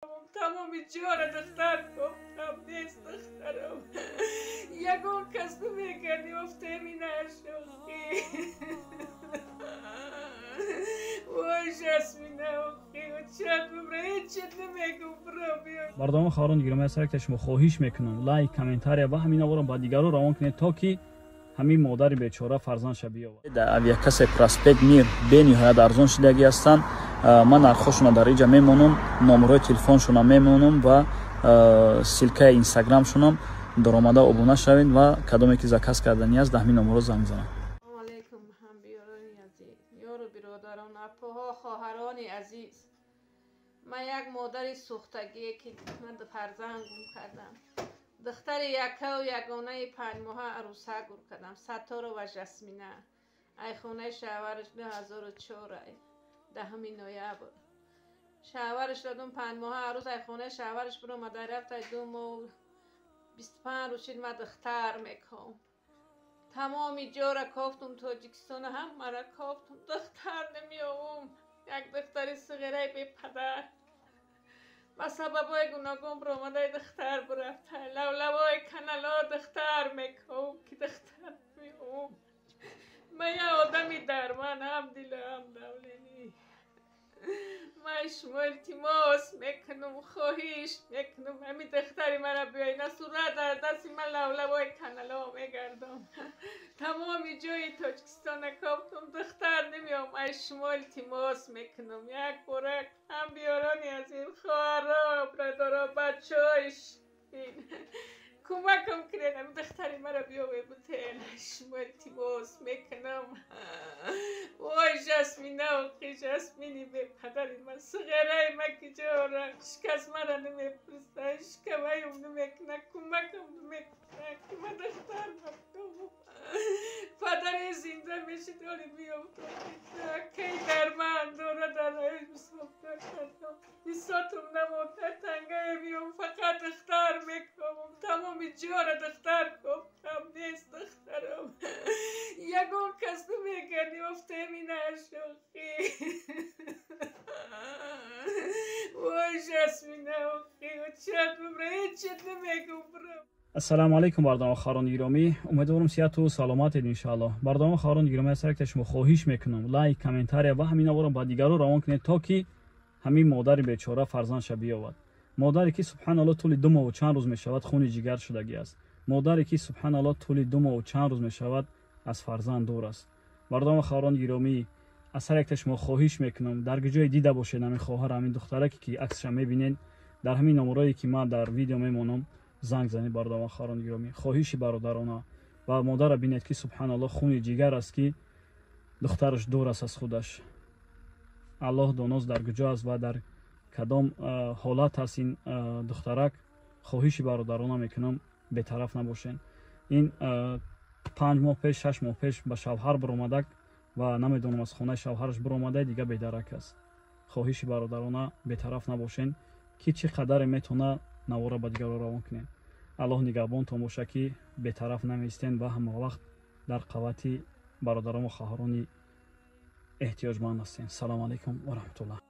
تمام جور دختر گفتم نیست دخترم یکون کس نمیکنی افته می نشوخی وای جسمینه اخی و چند ببره هیچت نمیگم برو بیا. بردام خواهران گرامی هستید که شما خواهش میکنم لایک کامنتاری و همین آورم با دیگران روان کنید تا که همین مادر بیچاره فرزند شبیه و در اویاکاس پراسپکت میر به نهایت ارزان شدگی هستند. من نرخشون در اینجا میمونم، نمره تلفنشون میمونم و سیلکه اینستاگرامشون هم در آمده ابونه شوید و کدومی که زکاس کردنی است همین نمره زنگ زنید. علیکم هم بیارانی عزیز یارو برادران اپوها خواهرانی عزیز من یک مادری سوختگی که من فرزند گم کردم دختر یکه و یگانه 5 ماه عروسه گم کردم ستاره و جسمینه ای خونه شوهرش 2004 10 نوامبر شوهرش دادم 5 ماه عروس ای خونه شوهرش برو مادر رفت 2 ماه 25 روز من دختر میکنم تمامی جا کافتم تاجیکستان هم مرا کافتم دختر نمیام یک دختر صغیره بی پدر با سببای گناهگون برو آمده دختر برفته لولوای کنلا دختر میکنم که دختر نمیام من یه آدمی درمان هم دل هم دولینی من شما التماس میکنم خواهش میکنم همین دختری مرا بیایی نه صورت در دستی من لولوای کنلا میگردم تمامی جای تاجیکستان کافتم دختر نمیام ای شما التماس میکنم یک بارک هم بیارانی از این خواهرها برادرها بچه‌هایش کمکم کنم دختری مرا بیاوی بتین شما التماس میکنم وای جسمینه اخی جسمینی به پدری من صغیره من که جارا شکست مرا نمیپرسته شکوهیم نمیکنه کمکم نمیکنه که من دختر نکنم پدری زنده میشه داری بیافتم که در من دوره در رایش بسافته کردم بیساتم نموده تنگه بیام فقط دختر میکنم تمامی جار دختر گفتم نیست دخترم یکون کس نمیگنی افته می نشوخی وای جسمینه اخی و چند ببره هیچت نمیگم برو. السلام علیکم بردام خواهران گرامی امیدوارم صحت و سلامتید ان شاء الله. بردام خواهران گرامی هستید که شما خواهش میکنم لایک کامنتاری و همین آورم با دیگران روان کنید تا که همین مادر بیچاره فرزند شبیه و مادری که سبحان الله طول 2 ماه و چند روز میشود خون جگر شدگی است مادری که سبحان الله طول 2 ماه و چند روز میشود از فرزند دور است. بردام خواهران گرامی از هر یک شما خواهش میکنم در جای دیده باشید همین خواهر همین دختره که عکسش میبینید در همین نمره‌ای که من در ویدیو میمونم زنگ زنید. بردام خواهران گرامی خواهش برادرانه و مادر بینید که سبحان الله خون جگر است که دخترش دور است از خودش. الله داناست در کجا است و در کدام حالت است این دخترک. خواهش برادرانه میکنم بی‌طرف نباشین. این 5 ماه پیش 6 ماه پیش به شوهر برآمده و نمیدونم از خانه شوهرش برآمده دیگه بی‌درک است. خواهش برادرانه بی‌طرف نباشین که چه قدر میتونه نواره به دیگر روان کنین. الله نگهبانتون باشه که بی‌طرف نمیستین و همه وقت در قوت برادران و خواهران احتیاجمند هستین. سلام علیکم و رحمت الله.